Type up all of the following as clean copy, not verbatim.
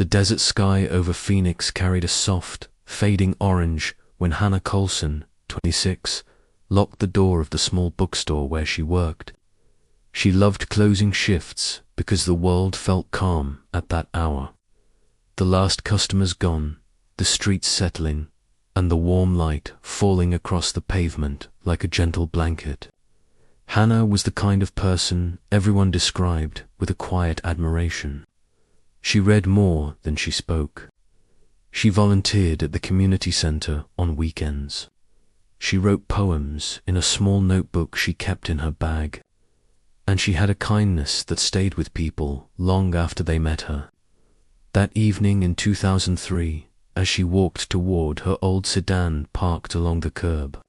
The desert sky over Phoenix carried a soft, fading orange when Hannah Colson, 26, locked the door of the small bookstore where she worked. She loved closing shifts because the world felt calm at that hour. The last customers gone, the streets settling, and the warm light falling across the pavement like a gentle blanket. Hannah was the kind of person everyone described with a quiet admiration. She read more than she spoke. She volunteered at the community center on weekends. She wrote poems in a small notebook she kept in her bag. And she had a kindness that stayed with people long after they met her. That evening in 2003, as she walked toward her old sedan parked along the curb,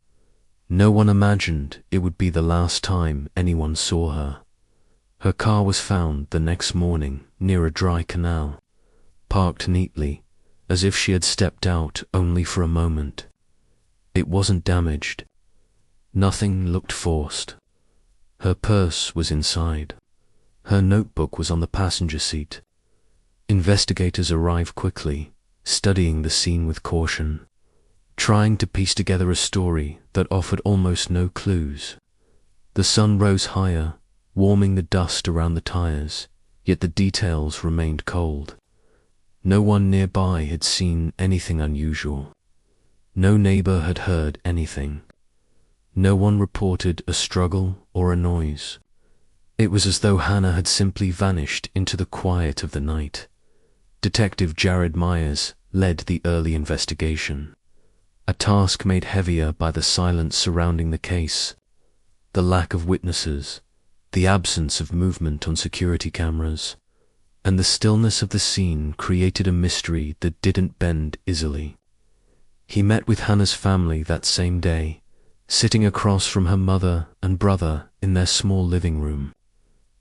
no one imagined it would be the last time anyone saw her. Her car was found the next morning near a dry canal, parked neatly, as if she had stepped out only for a moment. It wasn't damaged. Nothing looked forced. Her purse was inside. Her notebook was on the passenger seat. Investigators arrived quickly, studying the scene with caution, trying to piece together a story that offered almost no clues. The sun rose higher, warming the dust around the tires, yet the details remained cold. No one nearby had seen anything unusual. No neighbor had heard anything. No one reported a struggle or a noise. It was as though Hannah had simply vanished into the quiet of the night. Detective Jared Myers led the early investigation, a task made heavier by the silence surrounding the case, the lack of witnesses, the absence of movement on security cameras, and the stillness of the scene created a mystery that didn't bend easily. He met with Hannah's family that same day, sitting across from her mother and brother in their small living room.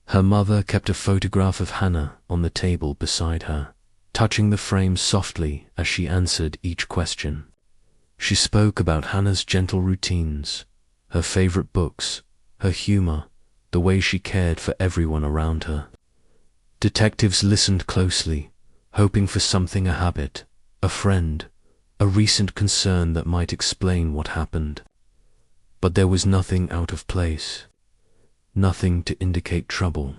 Her mother kept a photograph of Hannah on the table beside her, touching the frame softly as she answered each question. She spoke about Hannah's gentle routines, her favorite books, her humor, the way she cared for everyone around her. Detectives listened closely, hoping for something, a habit, a friend, a recent concern that might explain what happened. But there was nothing out of place, nothing to indicate trouble,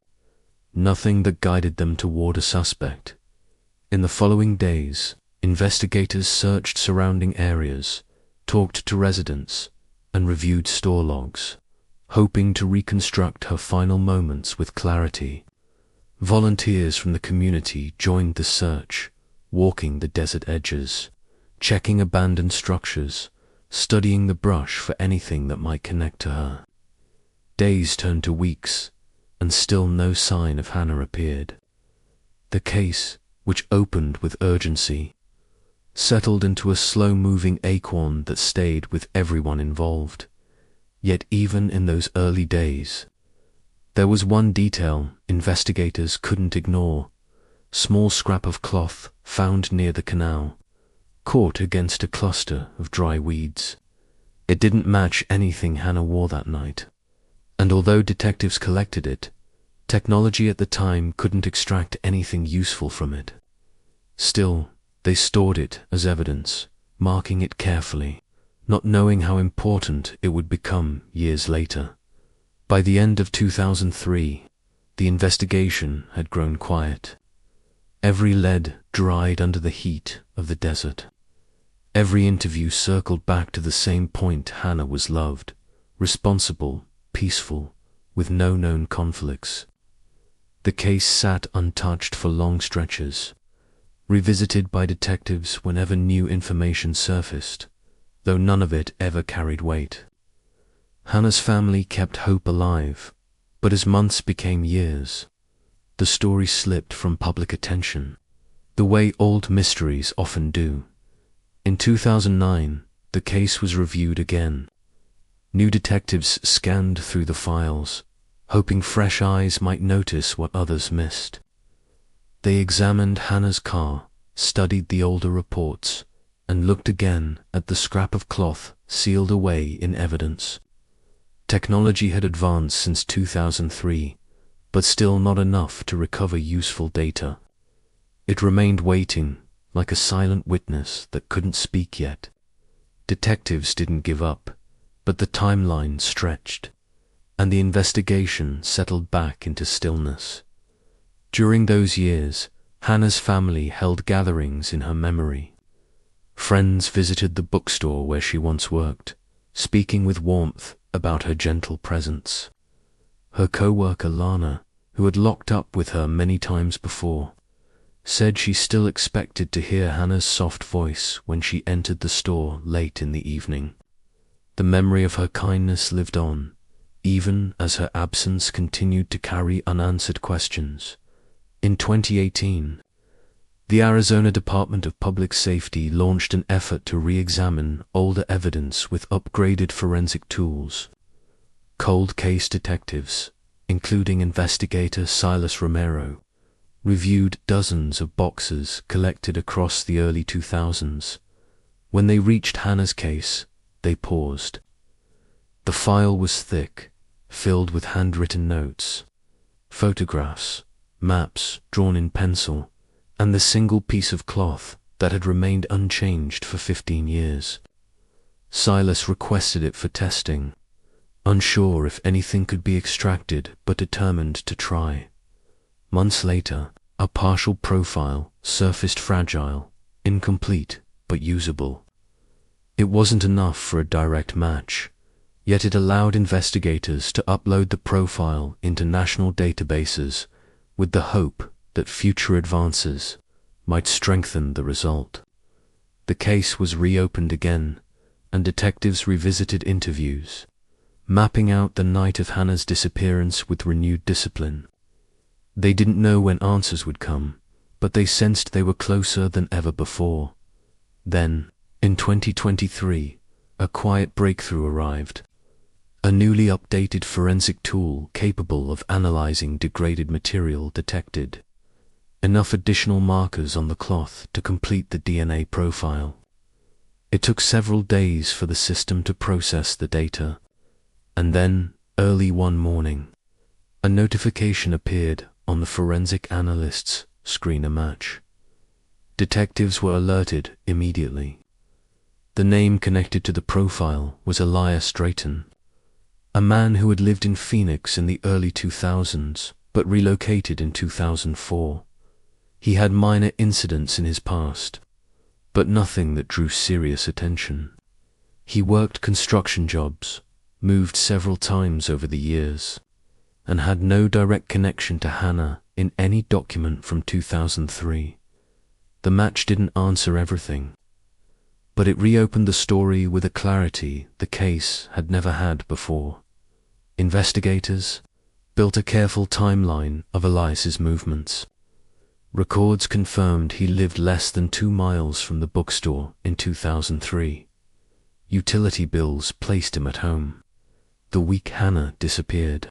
nothing that guided them toward a suspect. In the following days, investigators searched surrounding areas, talked to residents, and reviewed store logs, hoping to reconstruct her final moments with clarity. Volunteers from the community joined the search, walking the desert edges, checking abandoned structures, studying the brush for anything that might connect to her. Days turned to weeks, and still no sign of Hannah appeared. The case, which opened with urgency, settled into a slow-moving acorn that stayed with everyone involved. Yet even in those early days, there was one detail investigators couldn't ignore: small scrap of cloth found near the canal, caught against a cluster of dry weeds. It didn't match anything Hannah wore that night, and although detectives collected it, technology at the time couldn't extract anything useful from it. Still, they stored it as evidence, marking it carefully, not knowing how important it would become years later. By the end of 2003, the investigation had grown quiet. Every lead dried under the heat of the desert. Every interview circled back to the same point: Hannah was loved, responsible, peaceful, with no known conflicts. The case sat untouched for long stretches, revisited by detectives whenever new information surfaced, though none of it ever carried weight. Hannah's family kept hope alive, but as months became years, the story slipped from public attention, the way old mysteries often do. In 2009, the case was reviewed again. New detectives scanned through the files, hoping fresh eyes might notice what others missed. They examined Hannah's car, studied the older reports, and looked again at the scrap of cloth sealed away in evidence. Technology had advanced since 2003, but still not enough to recover useful data. It remained waiting, like a silent witness that couldn't speak yet. Detectives didn't give up, but the timeline stretched, and the investigation settled back into stillness. During those years, Hannah's family held gatherings in her memory. Friends visited the bookstore where she once worked, speaking with warmth about her gentle presence. Her co-worker Lana, who had locked up with her many times before, said she still expected to hear Hannah's soft voice when she entered the store late in the evening. The memory of her kindness lived on, even as her absence continued to carry unanswered questions. In 2018, the Arizona Department of Public Safety launched an effort to re-examine older evidence with upgraded forensic tools. Cold case detectives, including investigator Silas Romero, reviewed dozens of boxes collected across the early 2000s. When they reached Hannah's case, they paused. The file was thick, filled with handwritten notes, photographs, maps drawn in pencil, and the single piece of cloth that had remained unchanged for 15 years. Silas requested it for testing, unsure if anything could be extracted but determined to try. Months later, a partial profile surfaced, fragile, incomplete, but usable. It wasn't enough for a direct match, yet it allowed investigators to upload the profile into national databases with the hope that future advances might strengthen the result. The case was reopened again, and detectives revisited interviews, mapping out the night of Hannah's disappearance with renewed discipline. They didn't know when answers would come, but they sensed they were closer than ever before. Then, in 2023, a quiet breakthrough arrived. A newly updated forensic tool capable of analyzing degraded material detected enough additional markers on the cloth to complete the DNA profile. It took several days for the system to process the data, and then, early one morning, a notification appeared on the forensic analyst's screen: a match. Detectives were alerted immediately. The name connected to the profile was Elias Drayton, a man who had lived in Phoenix in the early 2000s but relocated in 2004. He had minor incidents in his past, but nothing that drew serious attention. He worked construction jobs, moved several times over the years, and had no direct connection to Hannah in any document from 2003. The match didn't answer everything, but it reopened the story with a clarity the case had never had before. Investigators built a careful timeline of Elias's movements. Records confirmed he lived less than 2 miles from the bookstore in 2003. Utility bills placed him at home the week Hannah disappeared.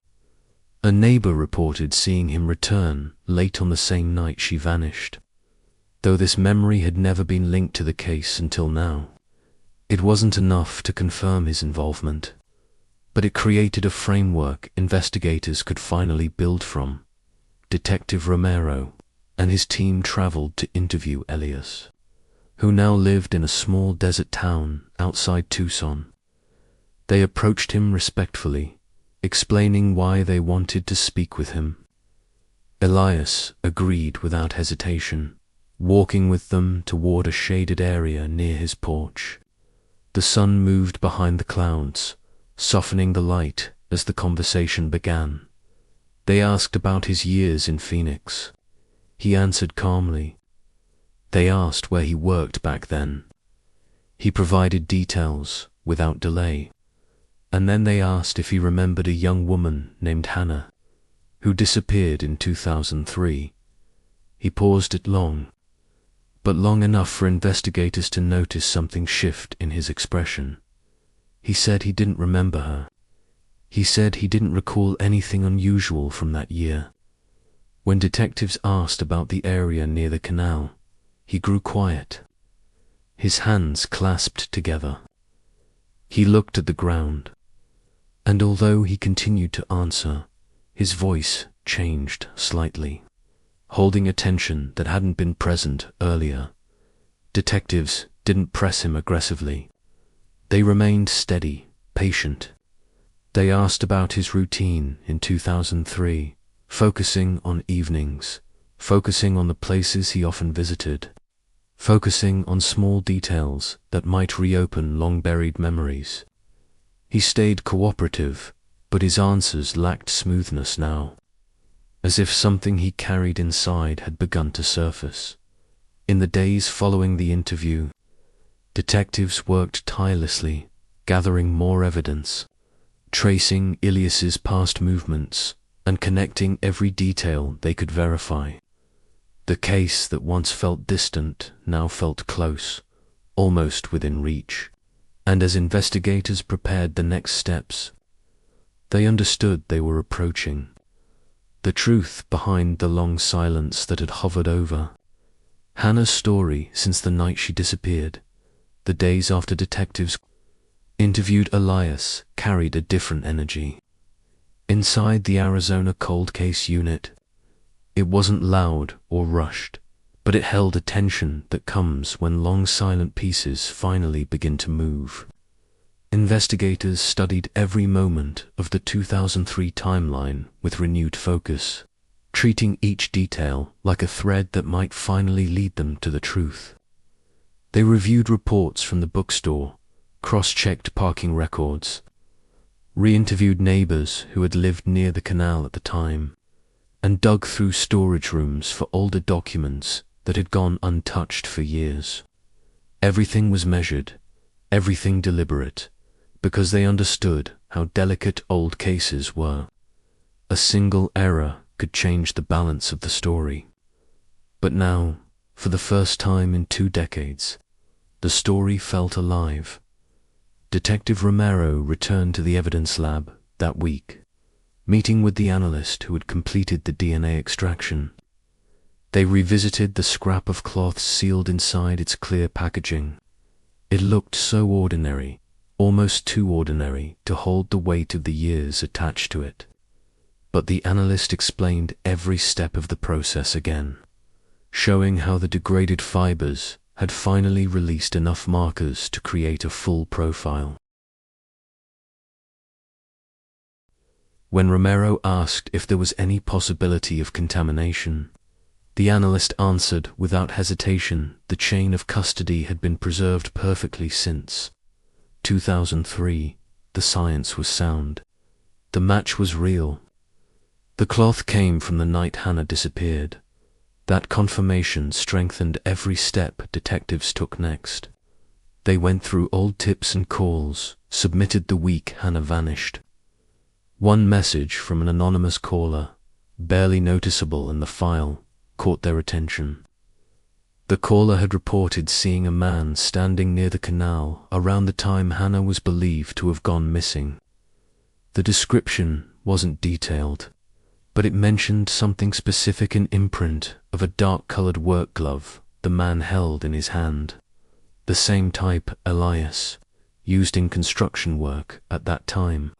A neighbor reported seeing him return late on the same night she vanished. Though this memory had never been linked to the case until now, it wasn't enough to confirm his involvement, but it created a framework investigators could finally build from. Detective Romero and his team traveled to interview Elias, who now lived in a small desert town outside Tucson. They approached him respectfully, explaining why they wanted to speak with him. Elias agreed without hesitation, walking with them toward a shaded area near his porch. The sun moved behind the clouds, softening the light as the conversation began. They asked about his years in Phoenix. He answered calmly. They asked where he worked back then. He provided details without delay. And then they asked if he remembered a young woman named Hannah, who disappeared in 2003. He paused it long, but long enough for investigators to notice something shift in his expression. He said he didn't remember her. He said he didn't recall anything unusual from that year. When detectives asked about the area near the canal, he grew quiet. His hands clasped together. He looked at the ground, and although he continued to answer, his voice changed slightly. holding a tension that hadn't been present earlier. Detectives didn't press him aggressively. They remained steady, patient. They asked about his routine in 2003, focusing on evenings, focusing on the places he often visited, focusing on small details that might reopen long-buried memories. He stayed cooperative, but his answers lacked smoothness now, as if something he carried inside had begun to surface. In the days following the interview, detectives worked tirelessly, gathering more evidence, tracing Ilias's past movements, and connecting every detail they could verify. The case that once felt distant now felt close, almost within reach. And as investigators prepared the next steps, they understood they were approaching the truth behind the long silence that had hovered over Hannah's story since the night she disappeared. The days after detectives interviewed Elias carried a different energy. Inside the Arizona Cold Case Unit, it wasn't loud or rushed, but it held a tension that comes when long silent pieces finally begin to move. Investigators studied every moment of the 2003 timeline with renewed focus, treating each detail like a thread that might finally lead them to the truth. They reviewed reports from the bookstore, cross-checked parking records, re-interviewed neighbors who had lived near the canal at the time, and dug through storage rooms for older documents that had gone untouched for years. Everything was measured, everything deliberate, because they understood how delicate old cases were. A single error could change the balance of the story. But now, for the first time in 2 decades, the story felt alive. Detective Romero returned to the evidence lab that week, meeting with the analyst who had completed the DNA extraction. They revisited the scrap of cloth sealed inside its clear packaging. It looked so ordinary, almost too ordinary to hold the weight of the years attached to it. But the analyst explained every step of the process again, showing how the degraded fibers had finally released enough markers to create a full profile. When Romero asked if there was any possibility of contamination, the analyst answered without hesitation the chain of custody had been preserved perfectly since 2003. The science was sound. The match was real. The cloth came from the night Hannah disappeared. That confirmation strengthened every step detectives took next. They went through old tips and calls, submitted the week Hannah vanished. One message from an anonymous caller, barely noticeable in the file, caught their attention. The caller had reported seeing a man standing near the canal around the time Hannah was believed to have gone missing. The description wasn't detailed, but it mentioned something specific in imprint of a dark-colored work glove the man held in his hand, the same type Elias used in construction work at that time.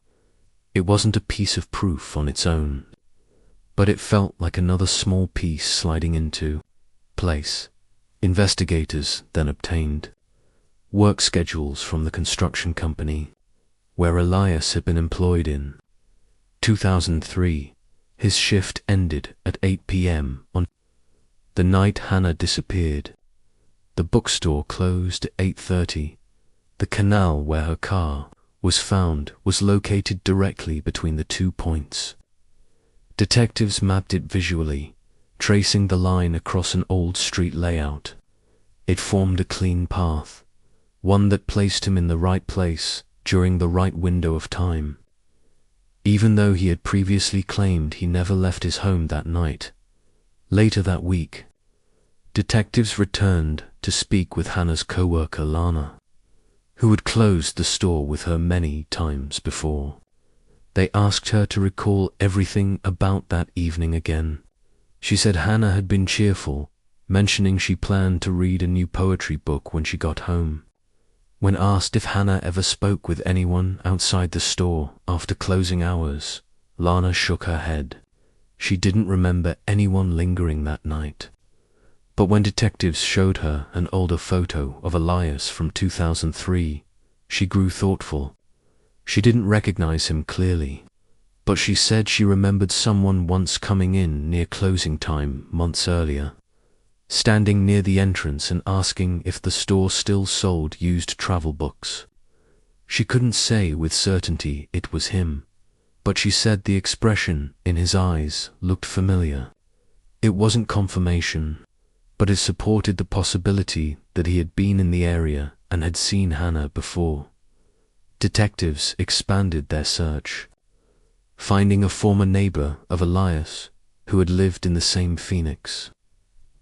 It wasn't a piece of proof on its own, but it felt like another small piece sliding into place. Investigators then obtained work schedules from the construction company where Elias had been employed in 2003. His shift ended at 8 p.m. on the night Hannah disappeared. The bookstore closed at 8:30. The canal where her car was found was located directly between the 2 points. Detectives mapped it visually, tracing the line across an old street layout. It formed a clean path, one that placed him in the right place during the right window of time. Even though he had previously claimed he never left his home that night. Later that week, detectives returned to speak with Hannah's co-worker Lana, who had closed the store with her many times before. They asked her to recall everything about that evening again. She said Hannah had been cheerful, mentioning she planned to read a new poetry book when she got home. When asked if Hannah ever spoke with anyone outside the store after closing hours, Lana shook her head. She didn't remember anyone lingering that night. But when detectives showed her an older photo of Elias from 2003, she grew thoughtful. She didn't recognize him clearly, but she said she remembered someone once coming in near closing time months earlier, standing near the entrance and asking if the store still sold used travel books. She couldn't say with certainty it was him, but she said the expression in his eyes looked familiar. It wasn't confirmation, but it supported the possibility that he had been in the area and had seen Hannah before. Detectives expanded their search, finding a former neighbor of Elias who had lived in the same Phoenix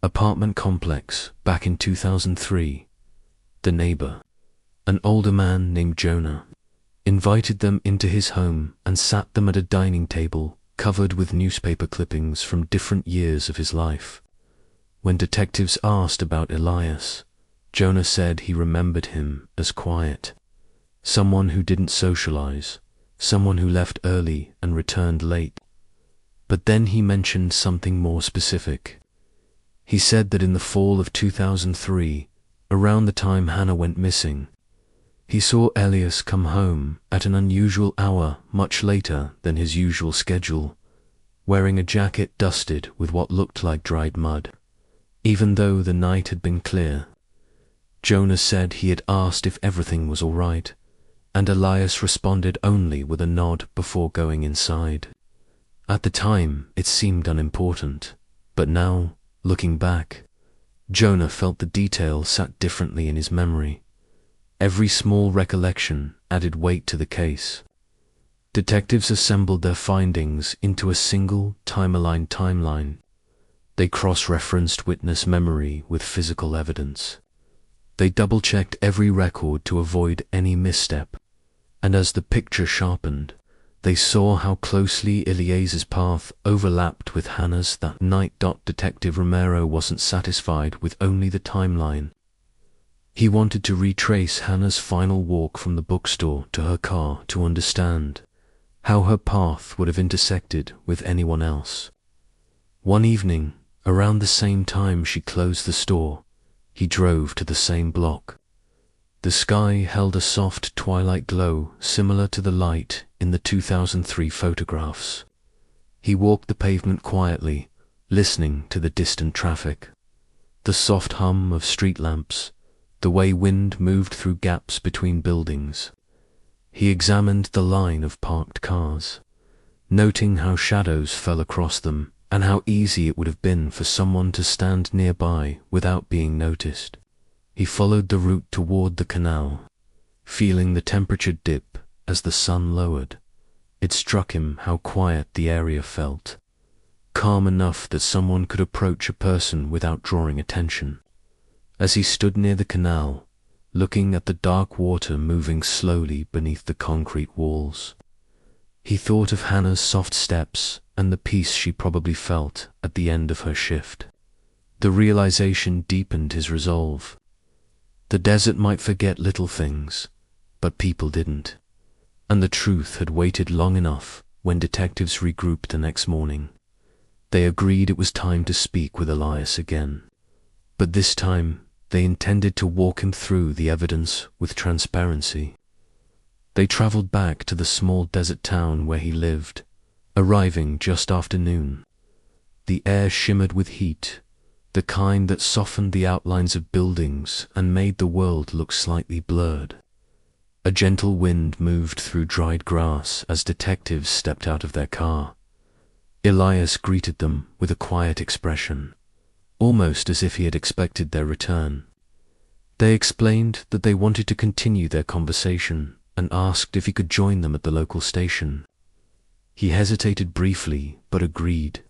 apartment complex back in 2003. The neighbor, an older man named Jonah, invited them into his home and sat them at a dining table covered with newspaper clippings from different years of his life. When detectives asked about Elias, Jonah said he remembered him as quiet, someone who didn't socialize, someone who left early and returned late. But then he mentioned something more specific. He said that in the fall of 2003, around the time Hannah went missing, he saw Elias come home at an unusual hour much later than his usual schedule, wearing a jacket dusted with what looked like dried mud, even though the night had been clear. Jonah said he had asked if everything was all right, and Elias responded only with a nod before going inside. At the time, it seemed unimportant, but now, looking back, Jonah felt the detail sat differently in his memory. Every small recollection added weight to the case. Detectives assembled their findings into a single time-aligned timeline. They cross-referenced witness memory with physical evidence. They double-checked every record to avoid any misstep, and as the picture sharpened, they saw how closely Elias's path overlapped with Hannah's that night. Detective Romero wasn't satisfied with only the timeline. He wanted to retrace Hannah's final walk from the bookstore to her car to understand how her path would have intersected with anyone else. One evening, around the same time she closed the store, he drove to the same block. The sky held a soft twilight glow similar to the light in the 2003 photographs. He walked the pavement quietly, listening to the distant traffic, the soft hum of street lamps, the way wind moved through gaps between buildings. He examined the line of parked cars, noting how shadows fell across them and how easy it would have been for someone to stand nearby without being noticed. He followed the route toward the canal, feeling the temperature dip as the sun lowered. It struck him how quiet the area felt, calm enough that someone could approach a person without drawing attention. As he stood near the canal, looking at the dark water moving slowly beneath the concrete walls, he thought of Hannah's soft steps and the peace she probably felt at the end of her shift. The realization deepened his resolve. The desert might forget little things, but people didn't. And the truth had waited long enough. When detectives regrouped the next morning, they agreed it was time to speak with Elias again. But this time, they intended to walk him through the evidence with transparency. They traveled back to the small desert town where he lived, arriving just after noon. The air shimmered with heat, the kind that softened the outlines of buildings and made the world look slightly blurred. A gentle wind moved through dried grass as detectives stepped out of their car. Elias greeted them with a quiet expression, almost as if he had expected their return. They explained that they wanted to continue their conversation and asked if he could join them at the local station. He hesitated briefly, but agreed.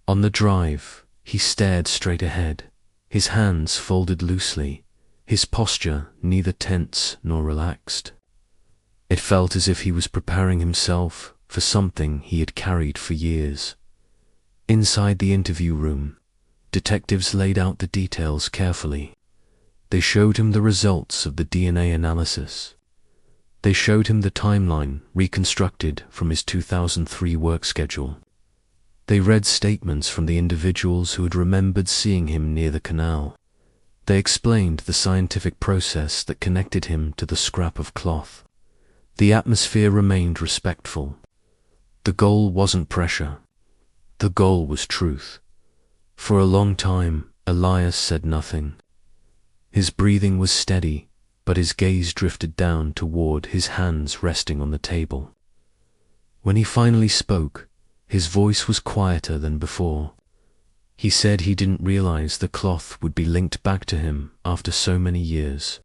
On the drive, he stared straight ahead, his hands folded loosely, his posture neither tense nor relaxed. It felt as if he was preparing himself for something he had carried for years. Inside the interview room, detectives laid out the details carefully. They showed him the results of the DNA analysis. They showed him the timeline reconstructed from his 2003 work schedule. They read statements from the individuals who had remembered seeing him near the canal. They explained the scientific process that connected him to the scrap of cloth. The atmosphere remained respectful. The goal wasn't pressure. The goal was truth. For a long time, Elias said nothing. His breathing was steady, but his gaze drifted down toward his hands resting on the table. When he finally spoke, his voice was quieter than before. He said he didn't realize the cloth would be linked back to him after so many years.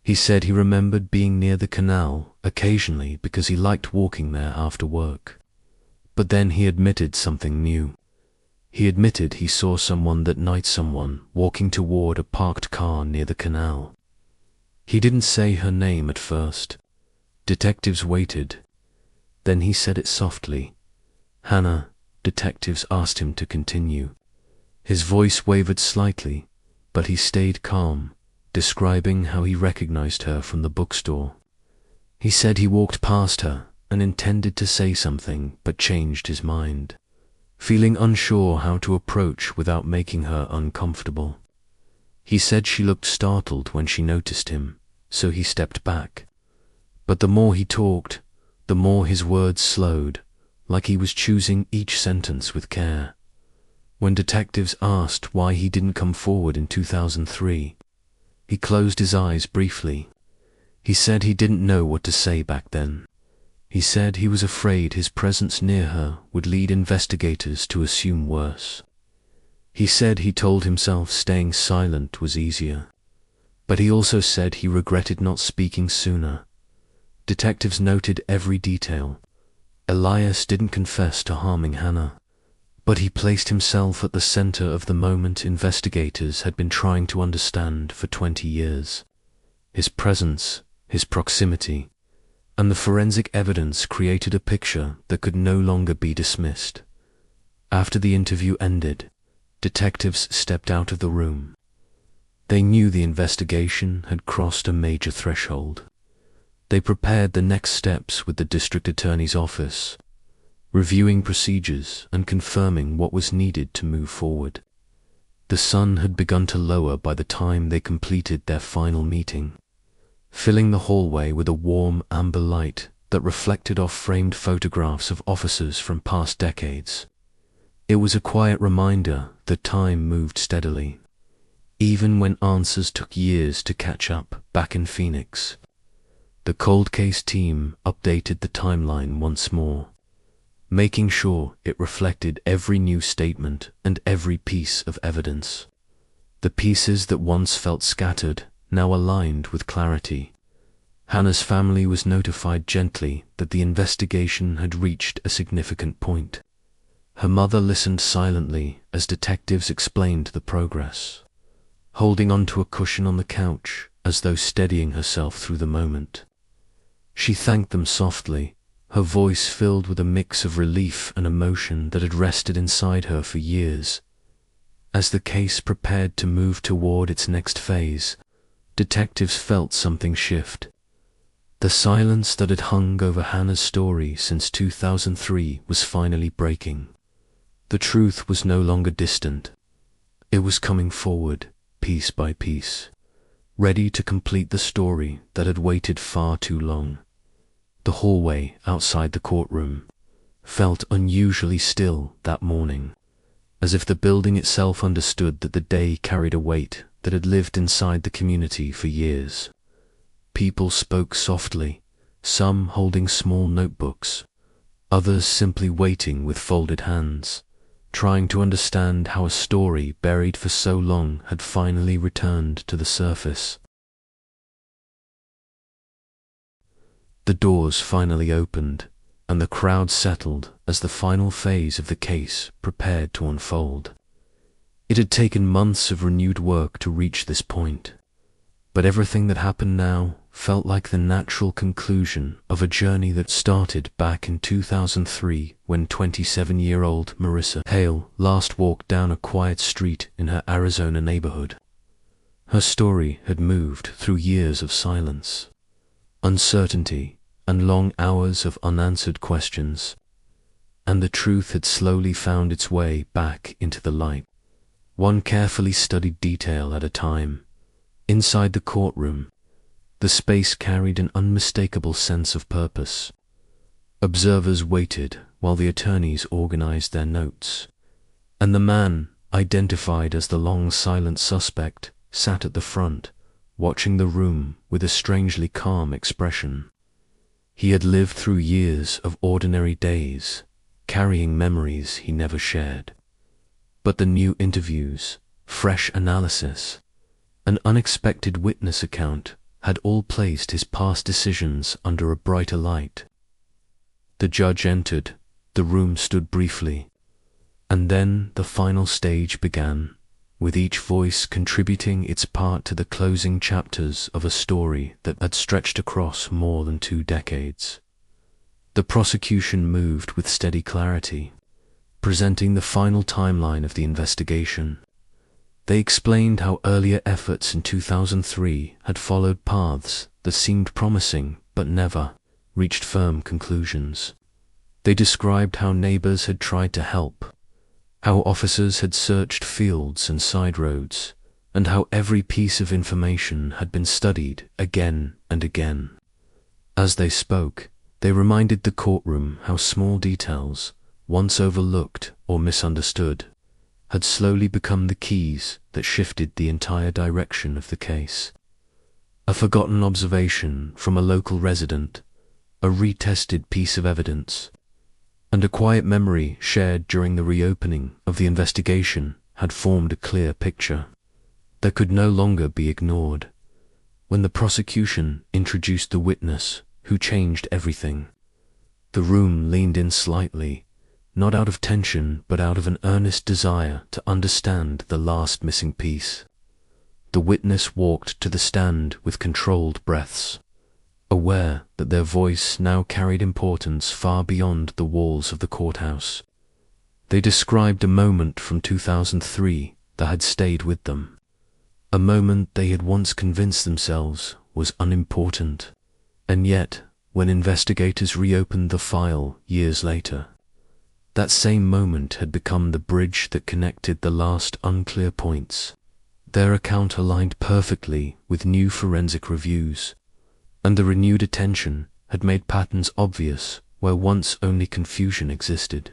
He said he remembered being near the canal occasionally because he liked walking there after work. But then he admitted something new. He admitted he saw someone that night, someone walking toward a parked car near the canal. He didn't say her name at first. Detectives waited. Then he said it softly. Hannah. Detectives asked him to continue. His voice wavered slightly, but he stayed calm, describing how he recognized her from the bookstore. He said he walked past her and intended to say something but changed his mind, feeling unsure how to approach without making her uncomfortable. He said she looked startled when she noticed him, so he stepped back. But the more he talked, the more his words slowed, like he was choosing each sentence with care. When detectives asked why he didn't come forward in 2003, he closed his eyes briefly. He said he didn't know what to say back then. He said he was afraid his presence near her would lead investigators to assume worse. He said he told himself staying silent was easier, but he also said he regretted not speaking sooner. Detectives noted every detail. Elias didn't confess to harming Hannah, but he placed himself at the center of the moment investigators had been trying to understand for 20 years. His presence, his proximity, and the forensic evidence created a picture that could no longer be dismissed. After the interview ended, detectives stepped out of the room. They knew the investigation had crossed a major threshold. They prepared the next steps with the district attorney's office, reviewing procedures and confirming what was needed to move forward. The sun had begun to lower by the time they completed their final meeting, filling the hallway with a warm amber light that reflected off framed photographs of officers from past decades. It was a quiet reminder that time moved steadily, even when answers took years to catch up back in Phoenix. The cold case team updated the timeline once more, making sure it reflected every new statement and every piece of evidence. The pieces that once felt scattered now aligned with clarity. Hannah's family was notified gently that the investigation had reached a significant point. Her mother listened silently as detectives explained the progress, holding onto a cushion on the couch as though steadying herself through the moment. She thanked them softly, her voice filled with a mix of relief and emotion that had rested inside her for years. As the case prepared to move toward its next phase, detectives felt something shift. The silence that had hung over Hannah's story since 2003 was finally breaking. The truth was no longer distant. It was coming forward, piece by piece, ready to complete the story that had waited far too long. The hallway outside the courtroom felt unusually still that morning, as if the building itself understood that the day carried a weight that had lived inside the community for years. People spoke softly, some holding small notebooks, others simply waiting with folded hands, trying to understand how a story buried for so long had finally returned to the surface. The doors finally opened, and the crowd settled as the final phase of the case prepared to unfold. It had taken months of renewed work to reach this point, but everything that happened now felt like the natural conclusion of a journey that started back in 2003 when 27-year-old Marissa Hale last walked down a quiet street in her Arizona neighborhood. Her story had moved through years of silence, uncertainty, and long hours of unanswered questions. and the truth had slowly found its way back into the light. One carefully studied detail at a time. Inside the courtroom, the space carried an unmistakable sense of purpose. Observers waited while the attorneys organized their notes, and the man, identified as the long silent suspect, sat at the front, watching the room with a strangely calm expression. He had lived through years of ordinary days, carrying memories he never shared. But the new interviews, fresh analysis, an unexpected witness account had all placed his past decisions under a brighter light. The judge entered, the room stood briefly, and then the final stage began, with each voice contributing its part to the closing chapters of a story that had stretched across more than 2 decades. The prosecution moved with steady clarity, presenting the final timeline of the investigation. They explained how earlier efforts in 2003 had followed paths that seemed promising but never reached firm conclusions. They described how neighbors had tried to help, how officers had searched fields and side roads, and how every piece of information had been studied again and again. As they spoke, they reminded the courtroom how small details, once overlooked or misunderstood, had slowly become the keys that shifted the entire direction of the case. A forgotten observation from a local resident, a retested piece of evidence, and a quiet memory shared during the reopening of the investigation had formed a clear picture that could no longer be ignored. When the prosecution introduced the witness who changed everything, the room leaned in slightly, not out of tension but out of an earnest desire to understand the last missing piece. The witness walked to the stand with controlled breaths, aware that their voice now carried importance far beyond the walls of the courthouse. They described a moment from 2003 that had stayed with them, a moment they had once convinced themselves was unimportant, and yet, when investigators reopened the file years later, that same moment had become the bridge that connected the last unclear points. Their account aligned perfectly with new forensic reviews, and the renewed attention had made patterns obvious where once only confusion existed.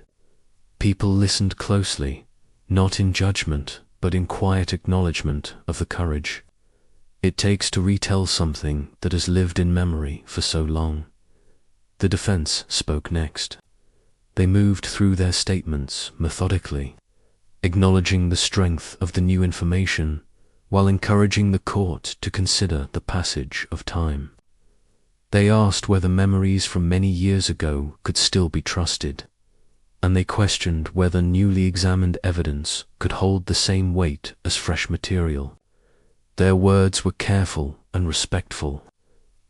People listened closely, not in judgment, but in quiet acknowledgement of the courage it takes to retell something that has lived in memory for so long. The defense spoke next. They moved through their statements methodically, acknowledging the strength of the new information while encouraging the court to consider the passage of time. They asked whether memories from many years ago could still be trusted, and they questioned whether newly examined evidence could hold the same weight as fresh material. Their words were careful and respectful,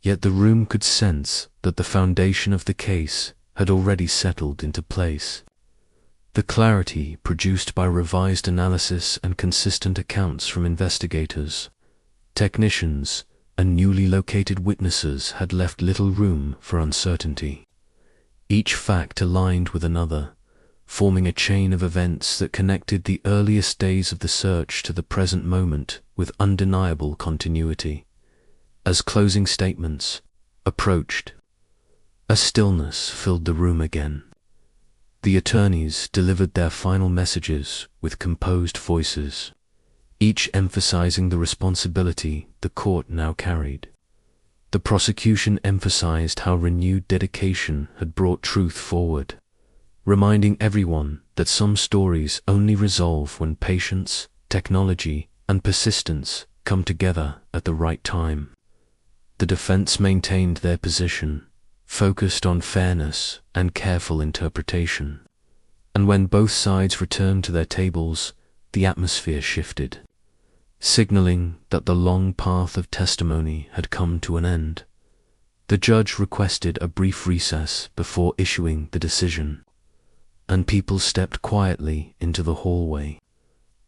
yet the room could sense that the foundation of the case had already settled into place. The clarity produced by revised analysis and consistent accounts from investigators, technicians, and newly located witnesses had left little room for uncertainty. Each fact aligned with another, forming a chain of events that connected the earliest days of the search to the present moment with undeniable continuity. As closing statements approached, a stillness filled the room again. The attorneys delivered their final messages with composed voices, each emphasizing the responsibility the court now carried. The prosecution emphasized how renewed dedication had brought truth forward, reminding everyone that some stories only resolve when patience, technology, and persistence come together at the right time. The defense maintained their position, focused on fairness and careful interpretation, and when both sides returned to their tables, the atmosphere shifted, signaling that the long path of testimony had come to an end. The judge requested a brief recess before issuing the decision, and people stepped quietly into the hallway.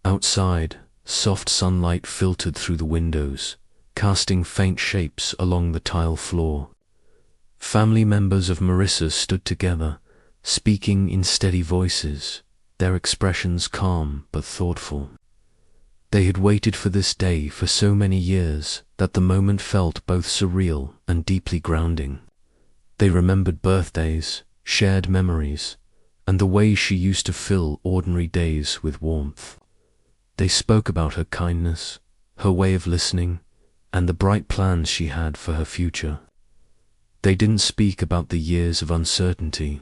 Outside, soft sunlight filtered through the windows, casting faint shapes along the tile floor. Family members of Marissa stood together, speaking in steady voices, their expressions calm but thoughtful. They had waited for this day for so many years that the moment felt both surreal and deeply grounding. They remembered birthdays, shared memories, and the way she used to fill ordinary days with warmth. They spoke about her kindness, her way of listening, and the bright plans she had for her future. They didn't speak about the years of uncertainty.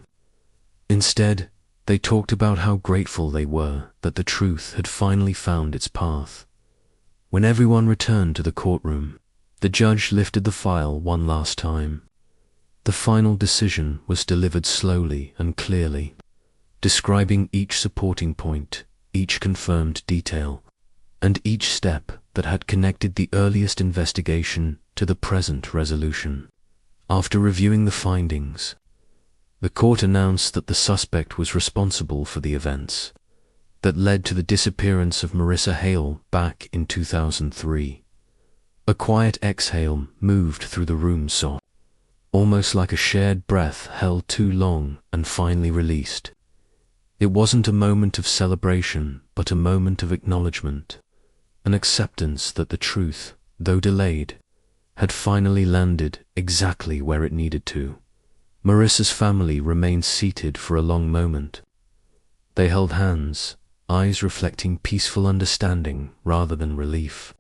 Instead, they talked about how grateful they were that the truth had finally found its path. When everyone returned to the courtroom, the judge lifted the file one last time. The final decision was delivered slowly and clearly, describing each supporting point, each confirmed detail, and each step that had connected the earliest investigation to the present resolution. After reviewing the findings, the court announced that the suspect was responsible for the events that led to the disappearance of Marissa Hale back in 2003. A quiet exhale moved through the room, almost like a shared breath held too long and finally released. It wasn't a moment of celebration, but a moment of acknowledgement, an acceptance that the truth, though delayed, had finally landed exactly where it needed to. Marissa's family remained seated for a long moment. They held hands, eyes reflecting peaceful understanding rather than relief.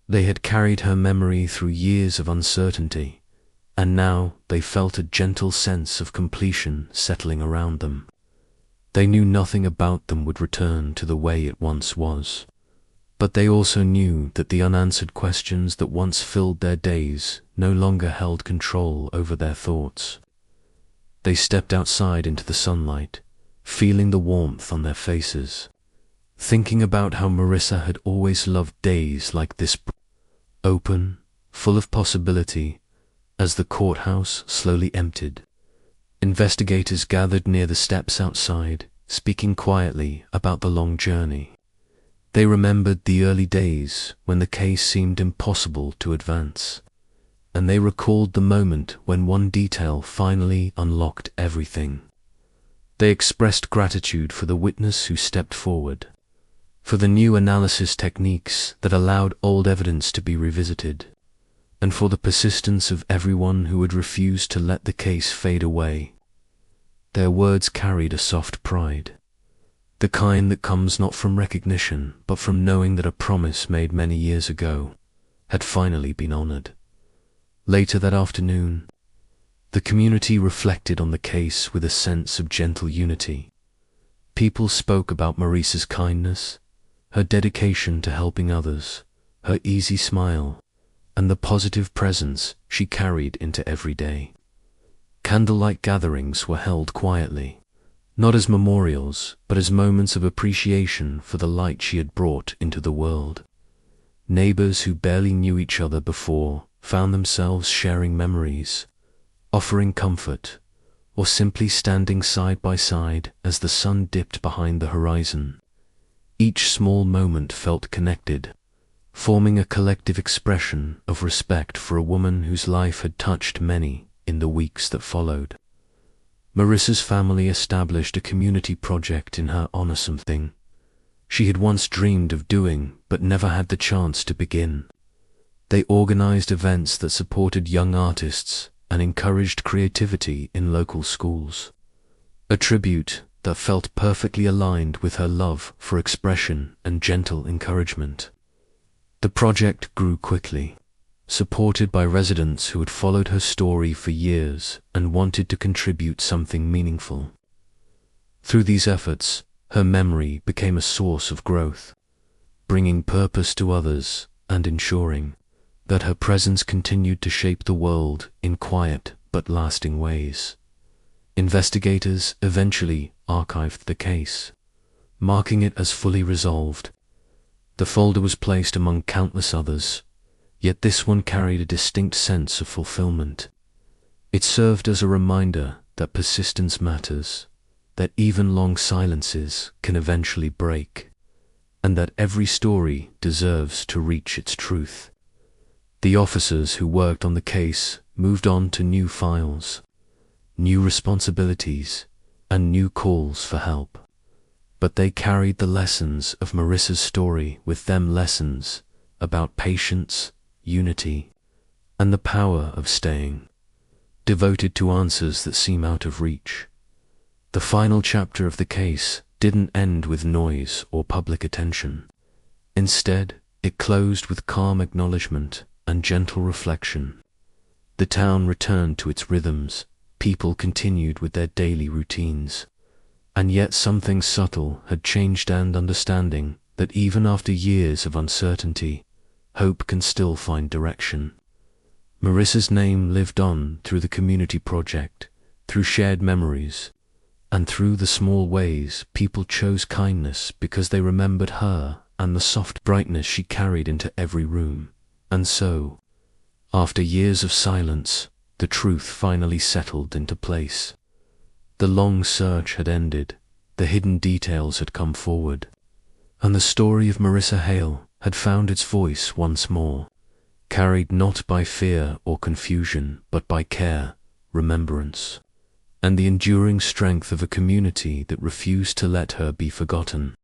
They had carried her memory through years of uncertainty, and now they felt a gentle sense of completion settling around them. They knew nothing about them would return to the way it once was, but they also knew that the unanswered questions that once filled their days no longer held control over their thoughts. They stepped outside into the sunlight, feeling the warmth on their faces, thinking about how Marissa had always loved days like this, open, full of possibility. As the courthouse slowly emptied, investigators gathered near the steps outside, speaking quietly about the long journey. They remembered the early days when the case seemed impossible to advance, and they recalled the moment when one detail finally unlocked everything. They expressed gratitude for the witness who stepped forward, for the new analysis techniques that allowed old evidence to be revisited, and for the persistence of everyone who had refused to let the case fade away. Their words carried a soft pride, the kind that comes not from recognition, but from knowing that a promise made many years ago had finally been honored. Later that afternoon, the community reflected on the case with a sense of gentle unity. People spoke about Marissa's kindness, her dedication to helping others, her easy smile, and the positive presence she carried into every day. Candlelight gatherings were held quietly, not as memorials, but as moments of appreciation for the light she had brought into the world. Neighbors who barely knew each other before found themselves sharing memories, offering comfort, or simply standing side by side as the sun dipped behind the horizon. Each small moment felt connected, forming a collective expression of respect for a woman whose life had touched many in the weeks that followed. Marissa's family established a community project in her honor, something she had once dreamed of doing but never had the chance to begin. They organized events that supported young artists and encouraged creativity in local schools, a tribute that felt perfectly aligned with her love for expression and gentle encouragement. The project grew quickly, supported by residents who had followed her story for years and wanted to contribute something meaningful. Through these efforts, her memory became a source of growth, bringing purpose to others and ensuring that her presence continued to shape the world in quiet but lasting ways. Investigators eventually archived the case, marking it as fully resolved. The folder was placed among countless others, yet this one carried a distinct sense of fulfillment. It served as a reminder that persistence matters, that even long silences can eventually break, and that every story deserves to reach its truth. The officers who worked on the case moved on to new files, new responsibilities, and new calls for help. But they carried the lessons of Marissa's story with them, lessons about patience, unity, and the power of staying devoted to answers that seem out of reach. The final chapter of the case didn't end with noise or public attention. Instead, it closed with calm acknowledgement and gentle reflection. The town returned to its rhythms, people continued with their daily routines, and yet something subtle had changed, and understanding that even after years of uncertainty, hope can still find direction. Marissa's name lived on through the community project, through shared memories, and through the small ways people chose kindness because they remembered her and the soft brightness she carried into every room. And so, after years of silence, the truth finally settled into place. The long search had ended, the hidden details had come forward, and the story of Marissa Hale had found its voice once more, carried not by fear or confusion, but by care, remembrance, and the enduring strength of a community that refused to let her be forgotten.